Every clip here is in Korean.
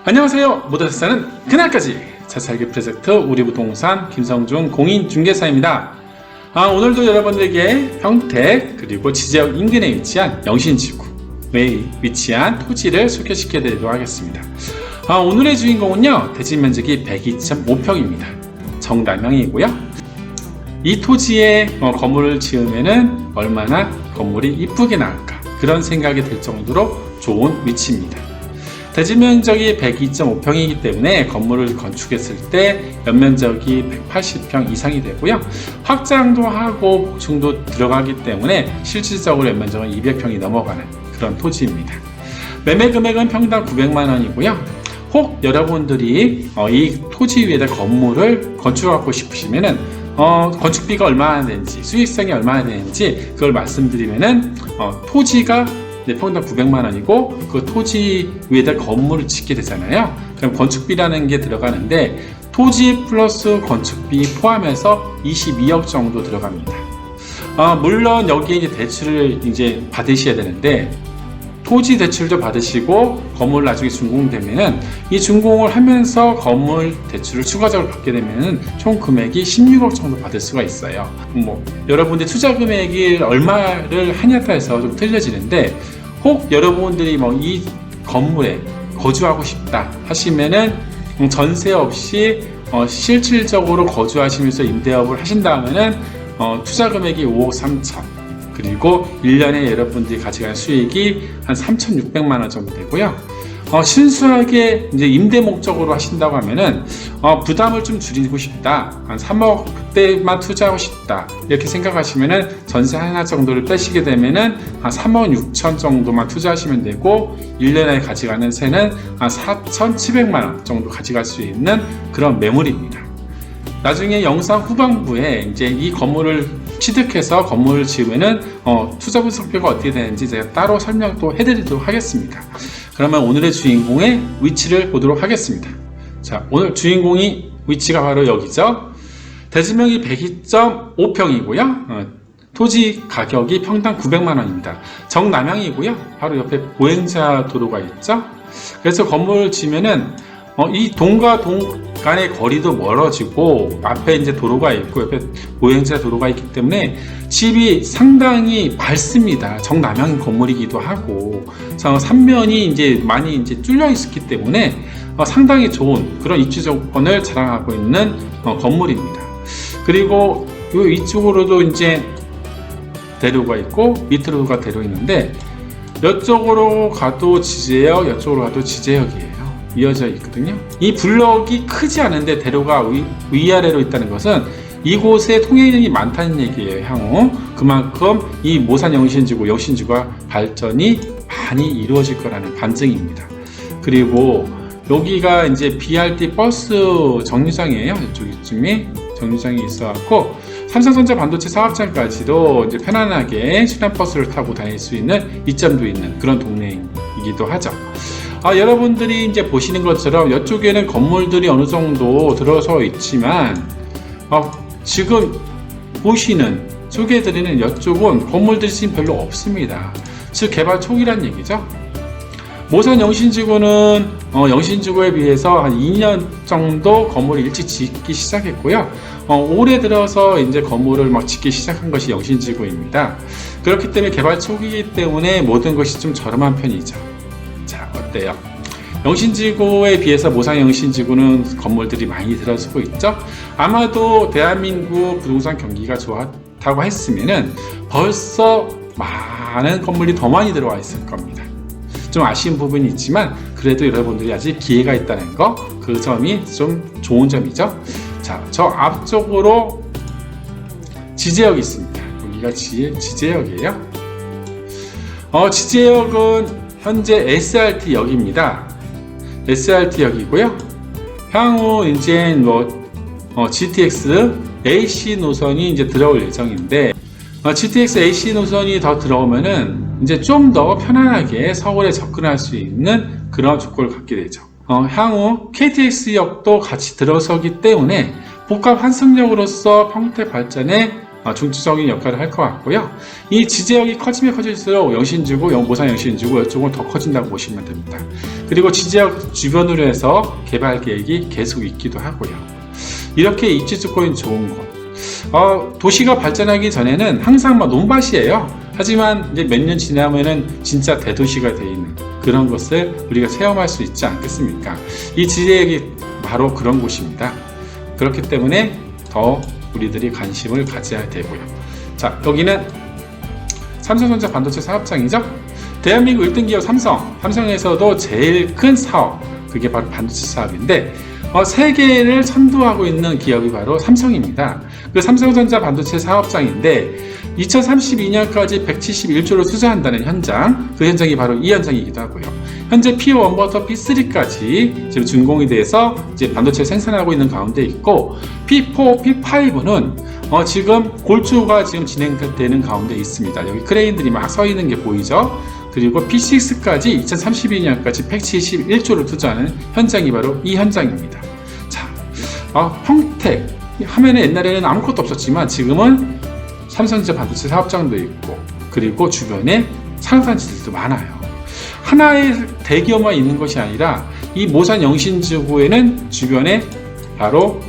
안녕하세요. 모두 사는 그날까지 자살기 프로젝트 우리부동산 김성중 공인중개사입니다. 오늘도 여러분들에게 평택 그리고 지제역 인근에 위치한 영신지구에 위치한 토지를 소개시켜 드리도록 하겠습니다. 오늘의 주인공은요, 대지면적이 102.5평입니다. 정남향이고요. 이 토지에 건물을 지으면은 얼마나 건물이 이쁘게 나올까, 그런 생각이 들 정도로 좋은 위치입니다. 대지면적이 102.5평이기 때문에 건물을 건축했을 때 연면적이 180평 이상이 되고요. 확장도 하고 보충도 들어가기 때문에 실질적으로 연면적은 200평이 넘어가는 그런 토지입니다. 매매 금액은 평당 900만원이고요. 혹 여러분들이 이 토지 위에다 건물을 건축하고 싶으시면은 건축비가 얼마나 되는지, 수익성이 얼마나 되는지 그걸 말씀드리면은 토지가 평당 900만원이고 그 토지 위에다 건물을 짓게 되잖아요. 그럼 건축비라는 게 들어가는데 토지 플러스 건축비 포함해서 22억 정도 들어갑니다. 물론 여기에 이제 대출을 이제 받으셔야 되는데, 토지 대출도 받으시고 건물 나중에 준공되면은 이 준공을 하면서 건물 대출을 추가적으로 받게 되면은 총 금액이 16억 정도 받을 수가 있어요. 여러분들 투자 금액이 얼마를 하냐에 따라서 좀 틀려지는데, 혹 여러분들이 이 건물에 거주하고 싶다 하시면은 전세 없이 실질적으로 거주하시면서 임대업을 하신다면은 투자 금액이 5억 3천, 그리고 1년에 여러분들이 가져가는 수익이 한 3,600만원 정도 되고요. 순수하게 이제 임대 목적으로 하신다고 하면은 부담을 좀 줄이고 싶다, 한 3억대만 투자하고 싶다 이렇게 생각하시면은 전세 하나 정도를 빼시게 되면은 한 3억 6천 정도만 투자하시면 되고 1년에 가져가는 세는 한 4,700만원 정도 가져갈 수 있는 그런 매물입니다. 나중에 영상 후반부에 이제 이 건물을 취득해서 건물을 지으면은 투자 분석표가 어떻게 되는지 제가 따로 설명도 해드리도록 하겠습니다. 그러면 오늘의 주인공의 위치를 보도록 하겠습니다. 자, 오늘 주인공이 위치가 바로 여기죠. 대지면이 102.5평이고요. 토지 가격이 평당 900만원입니다. 정남향이고요. 바로 옆에 보행자 도로가 있죠. 그래서 건물을 지으면은 이 동과 동 간의 거리도 멀어지고 앞에 이제 도로가 있고 옆에 보행자 도로가 있기 때문에 집이 상당히 밝습니다. 정남향 건물이기도 하고 삼면이 이제 많이 이제 뚫려 있기 때문에 상당히 좋은 그런 입지 조건을 자랑하고 있는 건물입니다. 그리고 이 위쪽으로도 이제 대로가 있고 밑으로가 대로 있는데, 이쪽으로 가도 지제역, 이쪽으로 가도 지제역이에요. 이어져 있거든요. 이 블럭이 크지 않은데 대로가 위아래로 있다는 것은 이곳에 통행량이 많다는 얘기예요. 향후 그만큼 이 모산 영신지구, 영신지구가 발전이 많이 이루어질 거라는 반증입니다. 그리고 여기가 이제 BRT 버스 정류장이에요. 이쪽쯤에 정류장이 있어갖고 삼성전자 반도체 사업장까지도 이제 편안하게 시내버스를 타고 다닐 수 있는 이점도 있는 그런 동네이기도 하죠. 여러분들이 이제 보시는 것처럼 이쪽에는 건물들이 어느 정도 들어서 있지만 지금 보시는 소개해드리는 이쪽은 건물들이 지금 별로 없습니다. 즉 개발 초기란 얘기죠. 모산 영신지구는 영신지구에 비해서 한 2년 정도 건물을 일찍 짓기 시작했고요. 올해 들어서 이제 건물을 짓기 시작한 것이 영신지구입니다. 그렇기 때문에 개발 초기이기 때문에 모든 것이 좀 저렴한 편이죠. 자, 어때요? 영신지구에 비해서 모산 영신지구는 건물들이 많이 들어서고 있죠. 아마도 대한민국 부동산 경기가 좋다고 했으면은 벌써 많은 건물이 더 많이 들어와 있을 겁니다. 좀 아쉬운 부분이 있지만 그래도 여러분들이 아직 기회가 있다는 거, 그 점이 좀 좋은 점이죠. 자, 저 앞쪽으로 지제역이 있습니다. 여기가 지제역이에요. 지제역은 현재 SRT역입니다. SRT역이고요. 향후 이제 GTX AC 노선이 이제 들어올 예정인데, GTX AC 노선이 더 들어오면은 이제 좀 더 편안하게 서울에 접근할 수 있는 그런 조건을 갖게 되죠. 향후 KTX역도 같이 들어서기 때문에 복합 환승역으로서 평택 발전에 중추적인 역할을 할 것 같고요. 이 지지역이 커지면 커질수록 영신지구, 모산 영신지구 이쪽은 더 커진다고 보시면 됩니다. 그리고 지지역 주변으로 해서 개발 계획이 계속 있기도 하고요. 이렇게 입지 조건이 좋은 곳. 도시가 발전하기 전에는 항상 논밭이에요. 하지만 이제 몇 년 지나면은 진짜 대도시가 되어 있는 그런 것을 우리가 체험할 수 있지 않겠습니까? 이 지지역이 바로 그런 곳입니다. 그렇기 때문에 더 우리들이 관심을 가져야 되고요. 자, 여기는 삼성전자 반도체 사업장이죠. 대한민국 1등 기업 삼성에서도 제일 큰 사업, 그게 바로 반도체 사업인데 세계를 선도하고 있는 기업이 바로 삼성입니다. 그 삼성전자 반도체 사업장인데 2032년까지 171조를 투자한다는 현장, 그 현장이 바로 이 현장이기도 하고요. 현재 P1부터 P3까지 지금 준공이 돼서 이제 반도체 생산하고 있는 가운데 있고, P4, P5는 지금 골조가 지금 진행되는 가운데 있습니다. 여기 크레인들이 막 서 있는 게 보이죠? 그리고 P6까지 2032년까지 171조를 투자하는 현장이 바로 이 현장입니다. 자, 평택 하면은 옛날에는 아무것도 없었지만 지금은 삼성전자 반도체 사업장도 있고, 그리고 주변에 산업단지들도 많아요. 하나의 대기업만 있는 것이 아니라 이 모산 영신지구에는 주변에 바로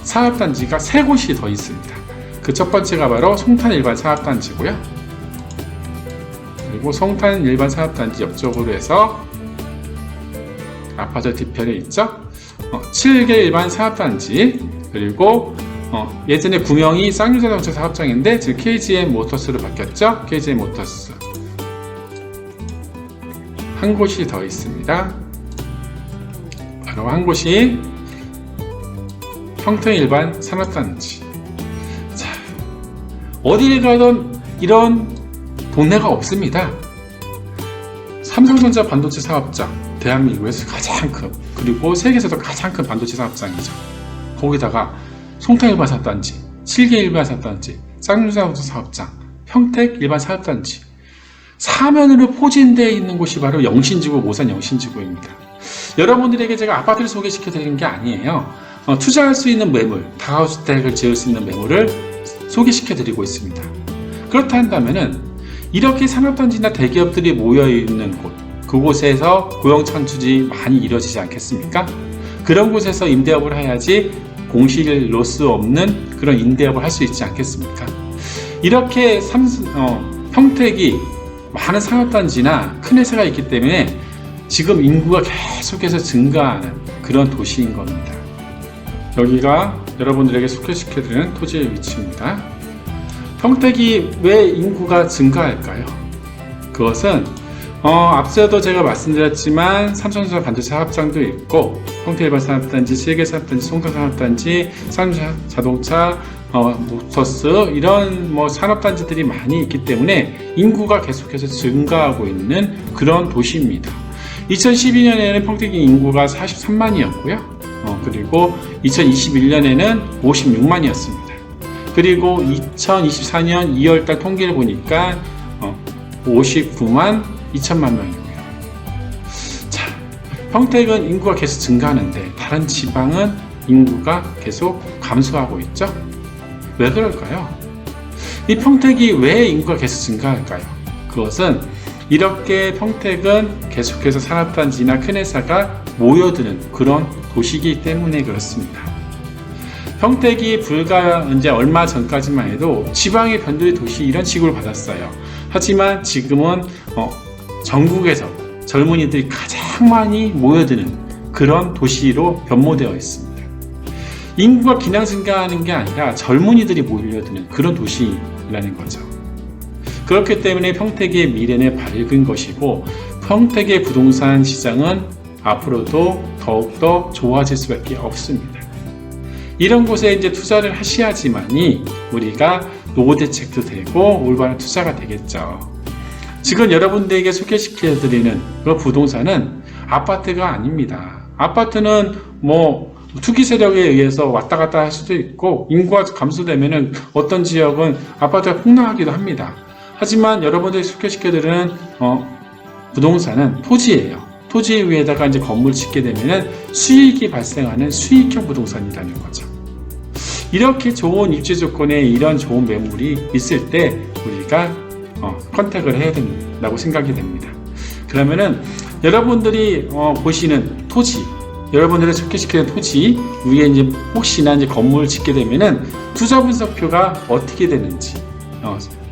산업단지가 3곳이 더 있습니다. 그 첫 번째가 바로 송탄 일반 산업단지고요. 그리고 송탄 일반 산업단지 옆쪽으로 해서 아파트 뒤편에 있죠. 7개 일반 산업단지, 그리고 예전에 구명이 쌍용자동차 사업장인데 지금 KGM 모터스로 바뀌었죠. KGM 모터스 한 곳이 더 있습니다. 바로 한 곳이 평택 일반 산업단지. 자, 어디를 가든 이런 동네가 없습니다. 삼성전자 반도체 사업장, 대한민국에서 가장 큰, 그리고 세계에서도 가장 큰 반도체 사업장이죠. 거기다가 송탄 일반 사업단지, 7개 일반 사업단지, 쌍용자동차 사업장, 평택 일반 사업단지, 사면으로 포진되어 있는 곳이 바로 영신지구, 모산 영신지구입니다. 여러분들에게 제가 아파트를 소개시켜 드리는 게 아니에요. 투자할 수 있는 매물, 다가구주택을 지을 수 있는 매물을 소개시켜 드리고 있습니다. 그렇다 한다면은 이렇게 산업단지나 대기업들이 모여 있는 곳, 그곳에서 고용 창출이 많이 이루어지지 않겠습니까? 그런 곳에서 임대업을 해야지 공실 로스 없는 그런 임대업을 할 수 있지 않겠습니까? 이렇게 평택이 많은 산업단지나 큰 회사가 있기 때문에 지금 인구가 계속해서 증가하는 그런 도시인 겁니다. 여기가 여러분들에게 소개시켜드리는 토지의 위치입니다. 평택이 왜 인구가 증가할까요? 그것은 앞서도 제가 말씀드렸지만 삼성전자 반도체 사업장도 있고, 평택 일반 산업단지, 7개 산업단지, 송탄 산업단지, 쌍용자동차, 모터스 이런 산업단지들이 많이 있기 때문에 인구가 계속해서 증가하고 있는 그런 도시입니다. 2012년에는 평택의 인구가 43만이었고요. 그리고 2021년에는 56만이었습니다. 그리고 2024년 2월달 통계를 보니까 59만 2천만 명이고요. 자, 평택은 인구가 계속 증가하는데 다른 지방은 인구가 계속 감소하고 있죠. 왜 그럴까요? 이 평택이 왜 인구가 계속 증가할까요? 그것은 이렇게 평택은 계속해서 산업단지나 큰 회사가 모여드는 그런 도시이기 때문에 그렇습니다. 평택이 불과 이제 얼마 전까지만 해도 지방의 변두리 도시 이런 취급을 받았어요. 하지만 지금은 전국에서 젊은이들이 가장 많이 모여드는 그런 도시로 변모되어 있습니다. 인구가 그냥 증가하는 게 아니라 젊은이들이 몰려드는 그런 도시라는 거죠. 그렇기 때문에 평택의 미래는 밝은 것이고, 평택의 부동산 시장은 앞으로도 더욱더 좋아질 수밖에 없습니다. 이런 곳에 이제 투자를 하셔야지만이 우리가 노후 대책도 되고 올바른 투자가 되겠죠. 지금 여러분들에게 소개시켜드리는 그 부동산은 아파트가 아닙니다. 아파트는 투기 세력에 의해서 왔다 갔다 할 수도 있고, 인구가 감소되면은 어떤 지역은 아파트가 폭락하기도 합니다. 하지만 여러분들이 소개시켜드리는 부동산은 토지예요. 토지 위에다가 이제 건물 짓게 되면은 수익이 발생하는 수익형 부동산이라는 거죠. 이렇게 좋은 입지 조건에 이런 좋은 매물이 있을 때 우리가 컨택을 해야 된다고 생각이 됩니다. 그러면은 여러분들이 보시는 토지, 여러분들이 속해시키는 토지 위에 이제 혹시나 이제 건물을 짓게 되면은 투자 분석표가 어떻게 되는지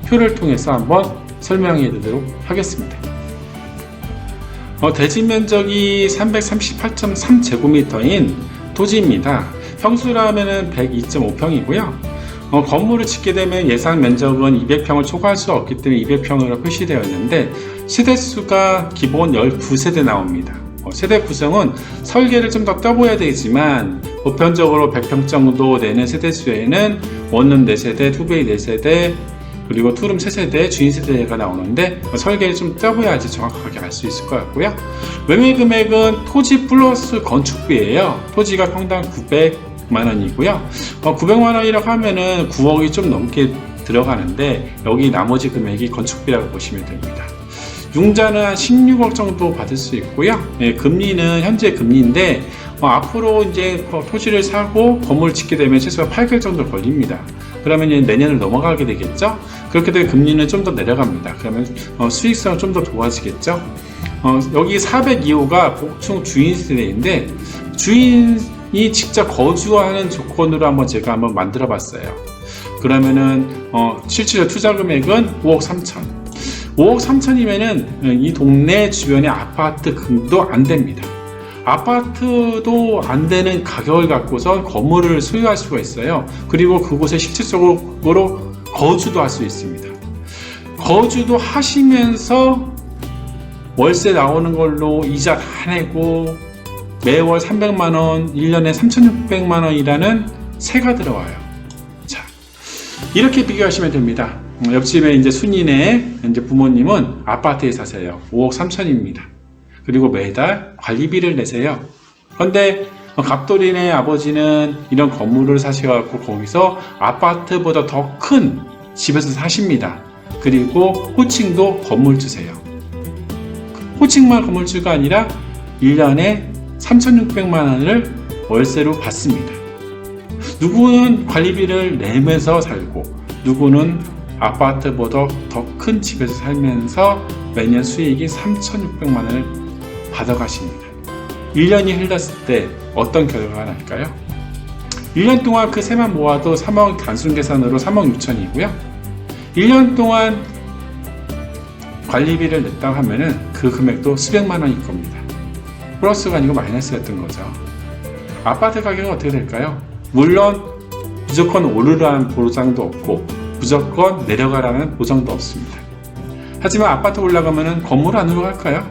표를 통해서 한번 설명해 드리도록 하겠습니다. 대지 면적이 338.3제곱미터인 토지입니다. 평수라면은 102.5평이고요. 건물을 짓게 되면 예상 면적은 200평을 초과할 수 없기 때문에 200평으로 표시되어 있는데 세대수가 기본 12세대 나옵니다. 세대 구성은 설계를 좀 더 떠보야 되지만 보편적으로 100평 정도 되는 세대수에는 원룸 4세대, 투베이 4세대, 그리고 투룸 3세대, 주인 세대가 나오는데 설계를 좀 떠봐야지 정확하게 알 수 있을 것 같고요. 매매 금액은 토지 플러스 건축비예요. 토지가 평당 900만 원이고요. 900만 원이라고 하면은 9억이 좀 넘게 들어가는데 여기 나머지 금액이 건축비라고 보시면 됩니다. 융자는 한 16억 정도 받을 수 있고요. 금리는 현재 금리인데 앞으로 이제 토지를 사고 건물을 짓게 되면 최소 8개월 정도 걸립니다. 그러면 내년을 넘어가게 되겠죠. 그렇게 되면 금리는 좀 더 내려갑니다. 그러면 수익성은 좀 더 좋아지겠죠. 여기 402호가 복층 주인 세대인데 주인이 직접 거주하는 조건으로 제가 한번 만들어 봤어요. 그러면은 실질적 투자 금액은 5억 3천. 5억 3천이면은 이 동네 주변에 아파트 금도 안 됩니다. 아파트도 안 되는 가격을 갖고서 건물을 소유할 수가 있어요. 그리고 그곳에 실질적으로 거주도 할 수 있습니다. 거주도 하시면서 월세 나오는 걸로 이자 다 내고 매월 300만원, 1년에 3,600만원이라는 세가 들어와요. 자, 이렇게 비교하시면 됩니다. 옆집에 이제 순이네 이제 부모님은 아파트에 사세요. 5억 3천입니다. 그리고 매달 관리비를 내세요. 그런데 갑돌이네 아버지는 이런 건물을 사셔갖고 거기서 아파트보다 더 큰 집에서 사십니다. 그리고 호칭도 건물주세요. 호칭만 건물주가 아니라 1년에 3,600만 원을 월세로 받습니다. 누구는 관리비를 내면서 살고 누구는 아파트보다 더 큰 집에서 살면서 매년 수익이 3,600만 원을 받아가십니다. 1년이 흘렀을 때 어떤 결과가 날까요? 1년 동안 그 세만 모아도 3억 단순 계산으로 3억 6천이고요. 1년 동안 관리비를 냈다고 하면은 그 금액도 수백만 원일 겁니다. 플러스가 아니고 마이너스였던 거죠. 아파트 가격은 어떻게 될까요? 물론 무조건 오르라는 보장도 없고 무조건 내려가라는 보장도 없습니다. 하지만 아파트 올라가면은 건물 안 올라갈까요?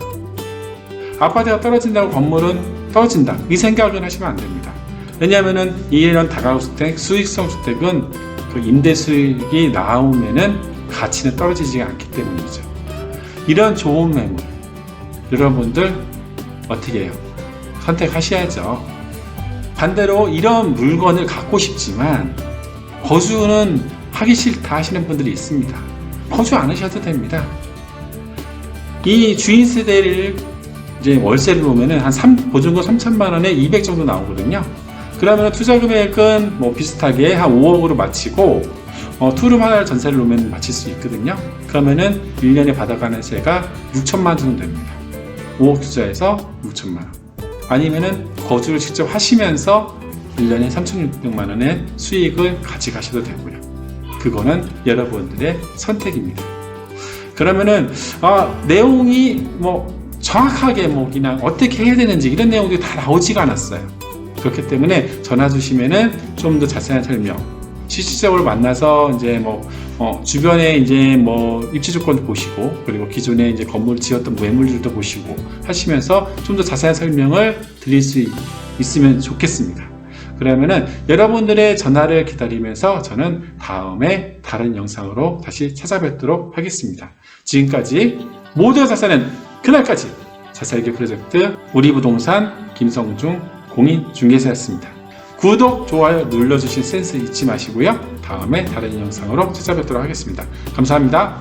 아파트가 떨어진다고 건물은 떨어진다. 이 생각은 하시면 안 됩니다. 왜냐하면은 이런 다가구 주택, 수익성 주택은 그 임대 수익이 나오면은 가치는 떨어지지 않기 때문이죠. 이런 좋은 매물, 여러분들 어떻게 해요? 선택하셔야죠. 반대로 이런 물건을 갖고 싶지만 거주는 하기 싫다 하시는 분들이 있습니다. 거주 안 하셔도 됩니다. 이 주인 세대를 이제 월세를 놓으면은 보증금 3천만 원에 200 정도 나오거든요. 그러면 투자 금액은 비슷하게 한 5억으로 마치고 투룸 하나를 전세를 놓으면 마칠 수 있거든요. 그러면은 1년에 받아가는 세가 6천만 원 정도 됩니다. 5억 투자해서 6천만 원. 아니면은 거주를 직접 하시면서 1년에 3,600만 원의 수익을 가져가셔도 되고요. 그거는 여러분들의 선택입니다. 그러면은 내용이 정확하게 그냥 어떻게 해야 되는지 이런 내용들이 다 나오지가 않았어요. 그렇기 때문에 전화 주시면은 좀 더 자세한 설명, 실질적으로 만나서 이제 주변에 이제 입지 조건도 보시고 그리고 기존에 이제 건물 지었던 매물들도 보시고 하시면서 좀 더 자세한 설명을 드릴 수 있으면 좋겠습니다. 그러면은 여러분들의 전화를 기다리면서 저는 다음에 다른 영상으로 다시 찾아뵙도록 하겠습니다. 지금까지 모두의 자산은 그날까지 자살기 프로젝트 우리부동산 김성중 공인중개사였습니다. 구독, 좋아요 눌러주실 센스 잊지 마시고요. 다음에 다른 영상으로 찾아뵙도록 하겠습니다. 감사합니다.